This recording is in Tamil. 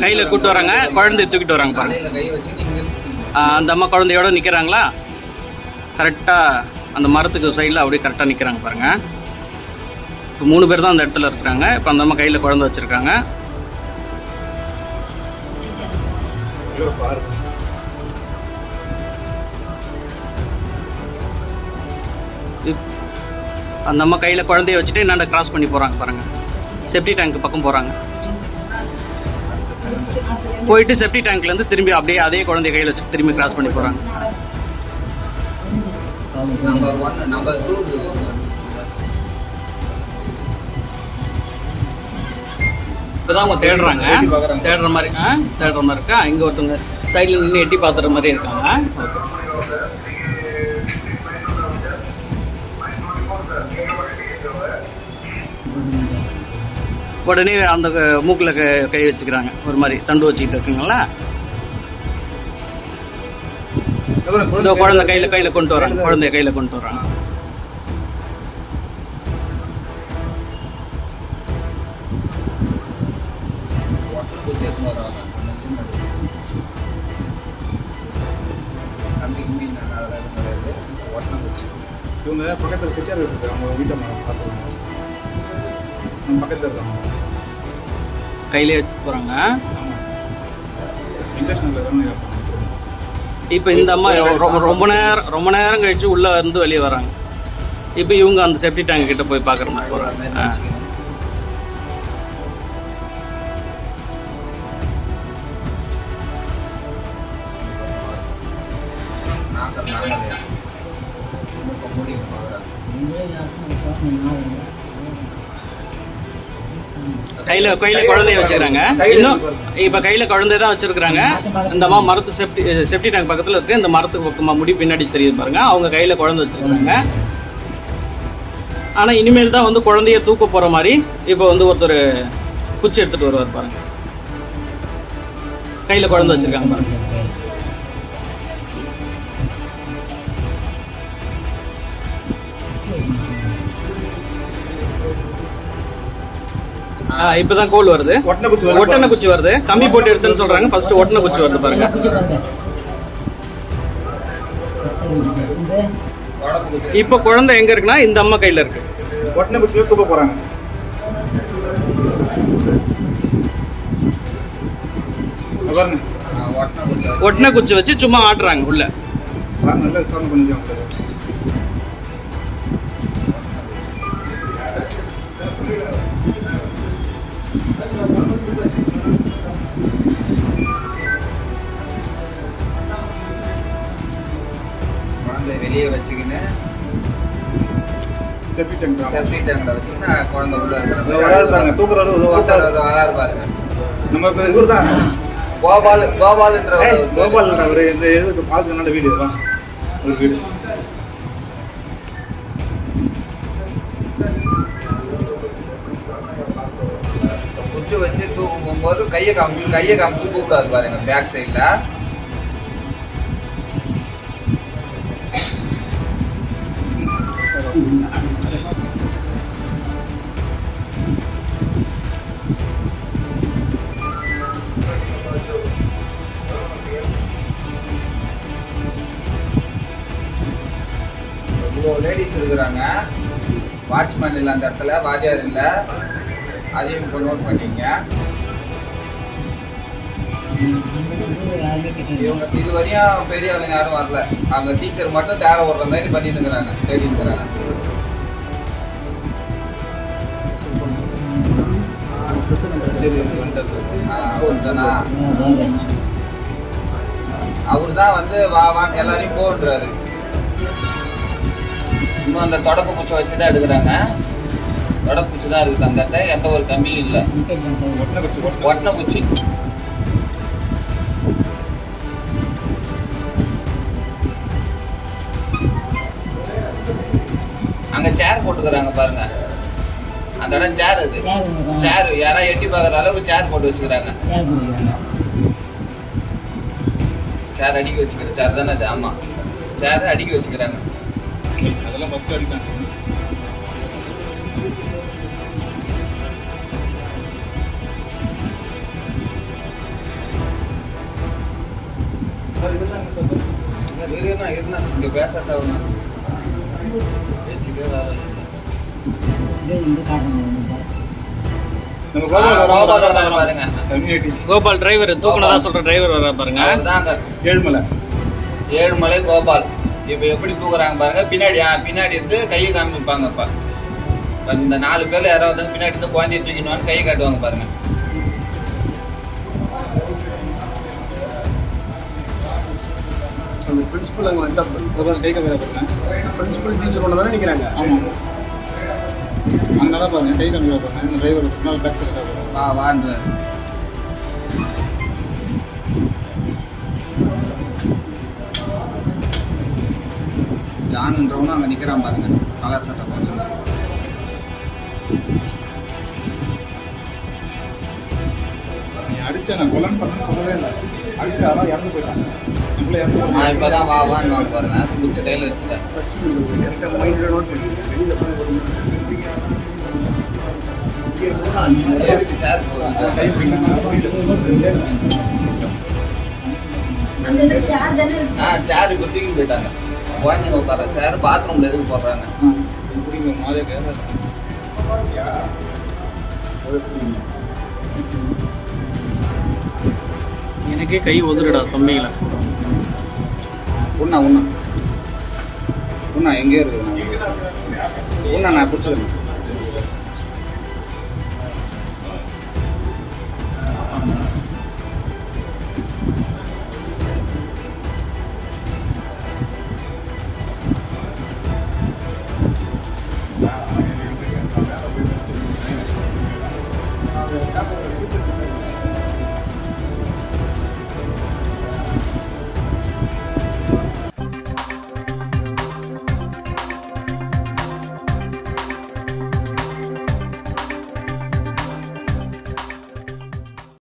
கையில் கூப்பிட்டு வராங்க, குழந்தைய தூக்கிட்டு வராங்க பாருங்க. அந்த அம்மா குழந்தையோட நிற்கிறாங்களா, கரெக்டாக அந்த மரத்துக்கு சைடில் அப்படியே கரெக்டாக நிற்கிறாங்க பாருங்கள். இப்போ 3 பேர் தான் அந்த இடத்துல இருக்கிறாங்க. இப்போ அந்த அம்மா கையில் குழந்தை வச்சுருக்காங்க. அந்த அம்மா கையில் குழந்தைய வச்சுட்டு என்னென்ன கிராஸ் பண்ணி போகிறாங்க பாருங்கள். செப்டி டேங்க் பக்கம் போகிறாங்க. போயிட்டு செப்டி டேங்க்லேருந்து திரும்பி அப்படியே அதே குழந்தைய கையில் வச்சு திரும்பி கிராஸ் பண்ணி போகிறாங்க. இப்போதான் அவங்க தேடுற மாதிரி இருக்கா. இங்கே ஒருத்தவங்க சைடில் நின்று எட்டி பார்த்துற மாதிரி இருக்காங்க. உடனே அந்த மூக்கில் கை வச்சுக்கிறாங்க, ஒரு மாதிரி தண்டு வச்சுக்கிட்டு இருக்குங்களா. குழந்தை கையில் கொண்டு வராங்க, குழந்தைய கையில் கொண்டு வராங்க. இவங்க பக்கத்தில் செட்டியார் இருக்கு, அவங்க வீட்டை பார்த்துருக்காங்க. பக்கத்தில் இருக்காங்க, கையிலே வச்சு போகிறாங்க. இப்போ இந்த அம்மா ரொம்ப நேரம் கழிச்சு உள்ளே இருந்து வெளியே வராங்க. இப்போ இவங்க அந்த செப்டி டேங்க் கிட்ட போய் பார்க்குற மாதிரி போகிறாங்க. கையில குழந்தைய வச்சுக்கிறாங்க. இன்னும் இப்ப கையில குழந்தை தான் வச்சிருக்காங்க. இந்த அம்மா மரத்து செப்டி டேங்க் பக்கத்துல இருக்கு. இந்த மரத்துக்கு பக்கமா முடி பின்னாடி தெரியுது பாருங்க. அவங்க கையில குழந்தை வச்சிருக்காங்க. ஆனா இனிமேல் தான் வந்து குழந்தைய தூக்க போற மாதிரி இப்ப வந்து ஒருத்தர் குச்சி எடுத்துட்டு வருவார் பாருங்க. கையில குழந்தை வச்சிருக்காங்க பாருங்க. இப்பதான் கோல் வருது, ஒட்டனை குச்சி வருது. கம்பி போட்டு எடுத்துன்னு சொல்றாங்க. ஃபர்ஸ்ட் ஒட்டனை குச்சி வருது பாருங்க. இப்ப குழந்தை எங்க இருக்குன்னா இந்த அம்மா கையில இருக்கு. ஒட்டனை குச்சியில தூக்க போறாங்க. ஒட்டனை குச்சி வச்சு சும்மா ஆட்டுறாங்க உள்ள. குழந்தை வெளியே வச்சுக்கின்னு செப்டி டேங்க்ல வச்சுக்கின்னு குழந்தை உள்ள இருக்கிறாங்க. தூக்குறாரு பாருங்க. நம்ம இவர் தான் கோபால்ன்ற அவர் இந்த எதுக்கு பார்த்துனால வீடு தான் ஒரு வீடு. குச்சி வச்சு தூக்கும் போகும்போது கையை காமிச்சு கூப்பிடாது பாருங்க. பேக் சைட்ல லேடிஸ் இருக்கிறாங்க. வாட்ச்மேன் இல்லை அந்த இடத்துல, வாத்தியார் இல்லை. அதையும் இப்போ நோட் பண்ணிங்க. இவங்க இது வரையும் பெரிய ஆளுங்க யாரும் வரல. அங்கே டீச்சர் மட்டும் தேர ஓடுற மாதிரி பண்ணிட்டு இருக்கிறாங்க, தேடிட்டு இருக்கிறாங்க. அவர் தான் வந்து வான்னு எல்லாரையும் போன்றாரு. இன்னும் அந்த தொடப்பு குச்சி வச்சு தான் எடுக்கிறாங்க. தொடப்பு குச்சி தான் இருக்குது அந்த இடத்துல, எந்த ஒரு கம்மியும் இல்லை. ஒட்டனை குச்சி அங்க சேர் போட்டுக்கிறாங்க பாருங்க. அந்த இடம் சேர், அது சேர் யாராவது எட்டி பார்க்குற அளவுக்கு சேர் போட்டு வச்சுக்கிறாங்க. சேர் அடிக்க வச்சுக்கிற சேர் தானே அது? ஆமா, சேர் அடிக்க வச்சுக்கிறாங்க. அதெல்லாம் ஃபர்ஸ்ட் அடிக்காங்க. இங்கே பேசுறதா பேச்சுக்கே வேலை இல்லை. நம்ம கோபால் வராரு பாருங்க. கம்யூனிட்டி கோபால் டிரைவர் தூக்குனதா சொல்ற டிரைவர் வர பாருங்க. அவர்தான் அங்க ஏழுமலை ஏழுமலை கோபால். இப்போ எப்படி தூக்குறாங்க பாருங்க. பின்னாடி இருந்து கையை காமிப்பாங்க. இப்ப இந்த 4 பேர்ல யாராவது பின்னாடி இருந்து குழந்தைய தூக்கிடுவான்னு கையை காட்டுவாங்க பாருங்க. அந்த பிரின்சிபல் அங்கே வந்துட்டா கை கம்மியாக பாருங்க. பிரின்சிபல் டீச்சர் கொண்டு தானே நிற்கிறாங்க. ஆமாம் அங்கே நல்லா பாருங்க கை கம்மியாக பாருங்க. இந்த டிரைவர் முன்னாள் பேக் சைடாக பாருங்க. வான்றாரு. ஜானுன்றவனும் அங்கே நிற்கிறான் பாருங்க. கலர் சட்டை பாருங்க. நீ அடிச்ச நான் கொலன் பண்ண சொல்லவே இல்லை. அடிச்ச யாரும் இறந்து போயிட்டாங்க. நம்மளே இறந்து போயிட்டாங்க. இப்போதான் வான்னு பாருங்க. குடிச்ச கையில் இருக்குது. ஃபஸ்ட் கரெக்டாக மைண்டில் நோட் பண்ணிக்கிறேன். வெளியில் போய் ஒரு எதுக்கு சேர் போகுது? கை பிடிக்கிறாங்க. சேர் இப்போ தூக்கி போயிட்டாங்க. குழந்தைங்க உட்கார சேர் பாத்ரூம்ல எதுக்கு போடுறாங்க? பிடிங்க மாதிரியே கேட்க எனக்கே கை உதறுடா தம்பிங்களா. உண்ணா எங்கே இருக்குது? உண்ணா நான் பிடிச்சிக்கிறேன்.